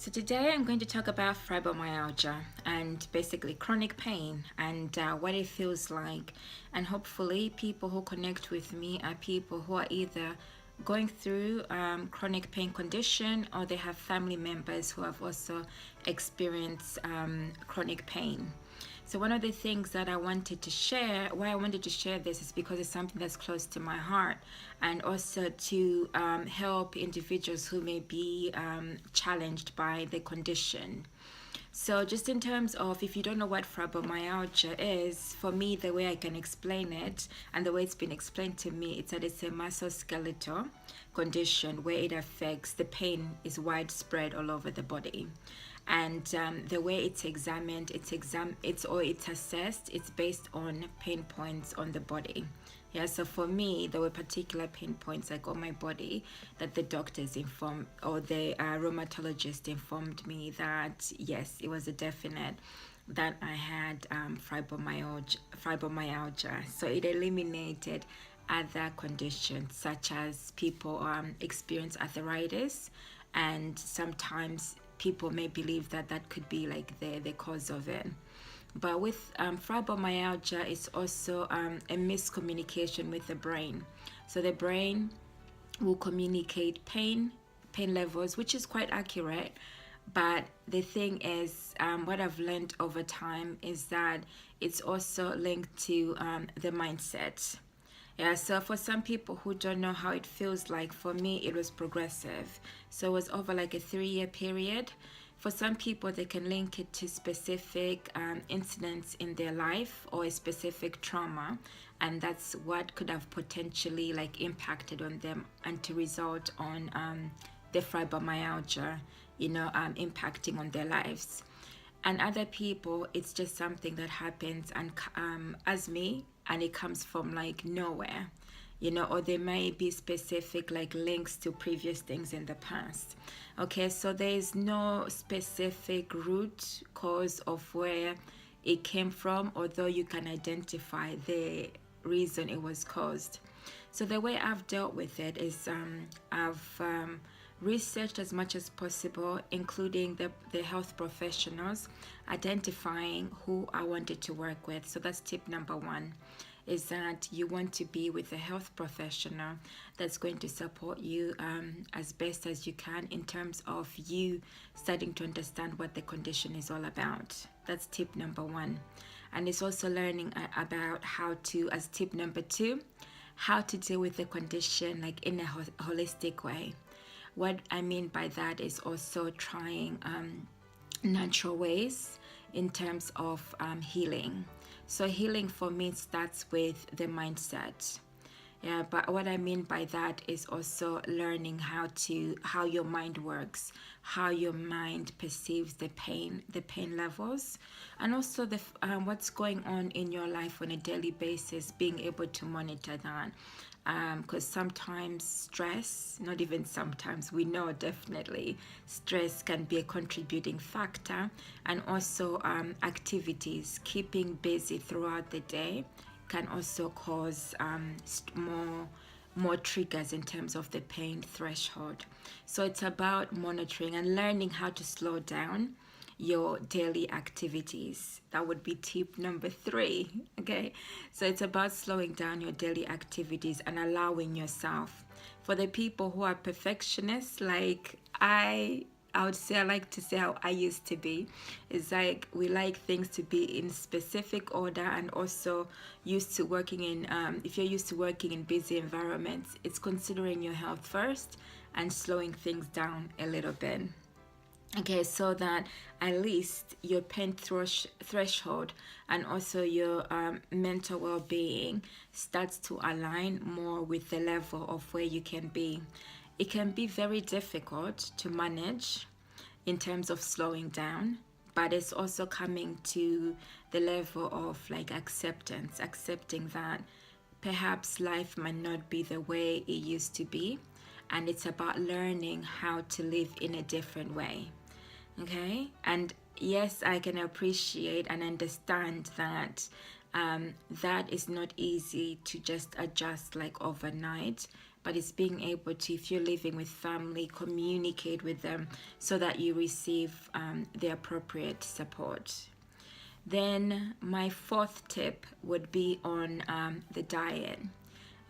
So today I'm going to talk about fibromyalgia and basically chronic pain and what it feels like. And hopefully people who connect with me are people who are either going through chronic pain condition, or they have family members who have also experienced chronic pain. So one of the things that I wanted to share, why I wanted to share this, is because it's something that's close to my heart, and also to help individuals who may be challenged by the condition. So just in terms of, if you don't know what fibromyalgia is, for me, the way I can explain it and the way it's been explained to me, it's that it's a musculoskeletal condition where it affects, the pain is widespread all over the body. And the way it's examined, it's assessed, it's based on pain points on the body. Yeah, so for me, there were particular pain points like on my body that the doctors informed, or the rheumatologist informed me that yes, it was a definite that I had fibromyalgia. So it eliminated other conditions such as people experience arthritis, and sometimes people may believe that that could be like the cause of it. But with fibromyalgia, it's also a miscommunication with the brain. So the brain will communicate pain levels, which is quite accurate. But the thing is, what I've learned over time is that it's also linked to the mindset. Yeah, so for some people who don't know how it feels like, for me, it was progressive. So it was over like a 3-year period. For some people, they can link it to specific incidents in their life or a specific trauma. And that's what could have potentially like impacted on them and to result on the fibromyalgia, impacting on their lives. And other people, it's just something that happens and as me, and it comes from like nowhere, or there may be specific like links to previous things in the past. Okay, so there is no specific root cause of where it came from, although you can identify the reason it was caused. So the way I've dealt with it is I've researched as much as possible, including the health professionals, identifying who I wanted to work with. So that's tip number 1, is that you want to be with a health professional that's going to support you as best as you can in terms of you starting to understand what the condition is all about. That's tip number 1. And it's also learning about how to, as tip number 2, how to deal with the condition like in a holistic way. What I mean by that is also trying natural ways in terms of healing. So healing for me starts with the mindset. Yeah, but what I mean by that is also learning how your mind works, how your mind perceives the pain levels, and also the what's going on in your life on a daily basis, being able to monitor that. Because sometimes stress, not even sometimes, we know definitely stress can be a contributing factor, and also activities, keeping busy throughout the day can also cause more triggers in terms of the pain threshold. So it's about monitoring and learning how to slow down your daily activities. That would be tip number 3. Okay, so it's about slowing down your daily activities and allowing yourself. For the people who are perfectionists, like I would say, I like to say how I used to be. It's like we like things to be in specific order, and also used to working in if you're used to working in busy environments, it's considering your health first and slowing things down a little bit. Okay, so that at least your pain threshold and also your mental well-being starts to align more with the level of where you can be. It can be very difficult to manage in terms of slowing down, but it's also coming to the level of like accepting that perhaps life might not be the way it used to be, and it's about learning how to live in a different way. Okay, and yes, I can appreciate and understand that that is not easy to just adjust like overnight, but it's being able to, if you're living with family, communicate with them so that you receive the appropriate support. Then my fourth tip would be on the diet.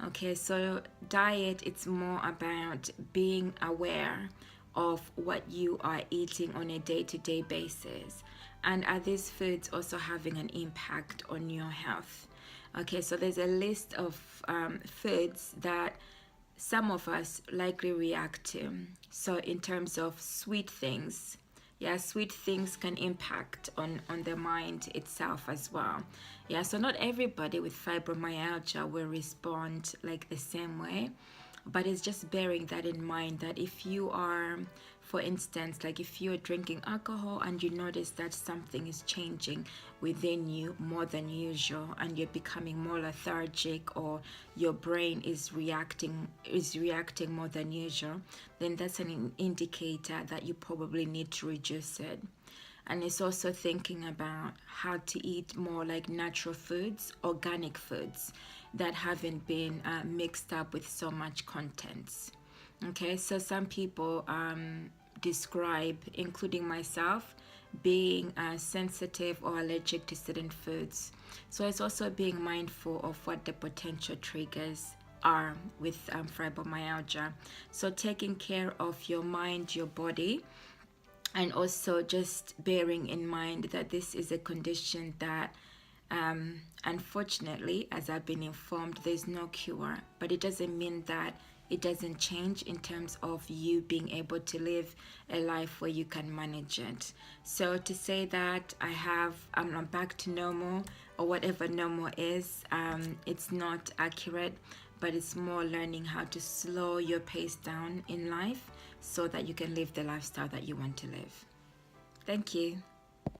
Okay, so diet, it's more about being aware of what you are eating on a day-to-day basis, and are these foods also having an impact on your health? Okay, so there's a list of foods that some of us likely react to. So in terms of sweet things, yeah, sweet things can impact on the mind itself as well. Yeah, so not everybody with fibromyalgia will respond like the same way, but it's just bearing that in mind, that if you are, for instance, like if you're drinking alcohol and you notice that something is changing within you more than usual, and you're becoming more lethargic, or your brain is reacting more than usual, then that's an indicator that you probably need to reduce it. And it's also thinking about how to eat more like natural foods, organic foods that haven't been mixed up with so much contents. Okay, so some people describe, including myself, being sensitive or allergic to certain foods. So it's also being mindful of what the potential triggers are with fibromyalgia. So taking care of your mind, your body, and also just bearing in mind that this is a condition that unfortunately, as I've been informed, there's no cure, but it doesn't mean that it doesn't change in terms of you being able to live a life where you can manage it. So to say that I'm back to normal, or whatever normal is, it's not accurate, but it's more learning how to slow your pace down in life so that you can live the lifestyle that you want to live. Thank you.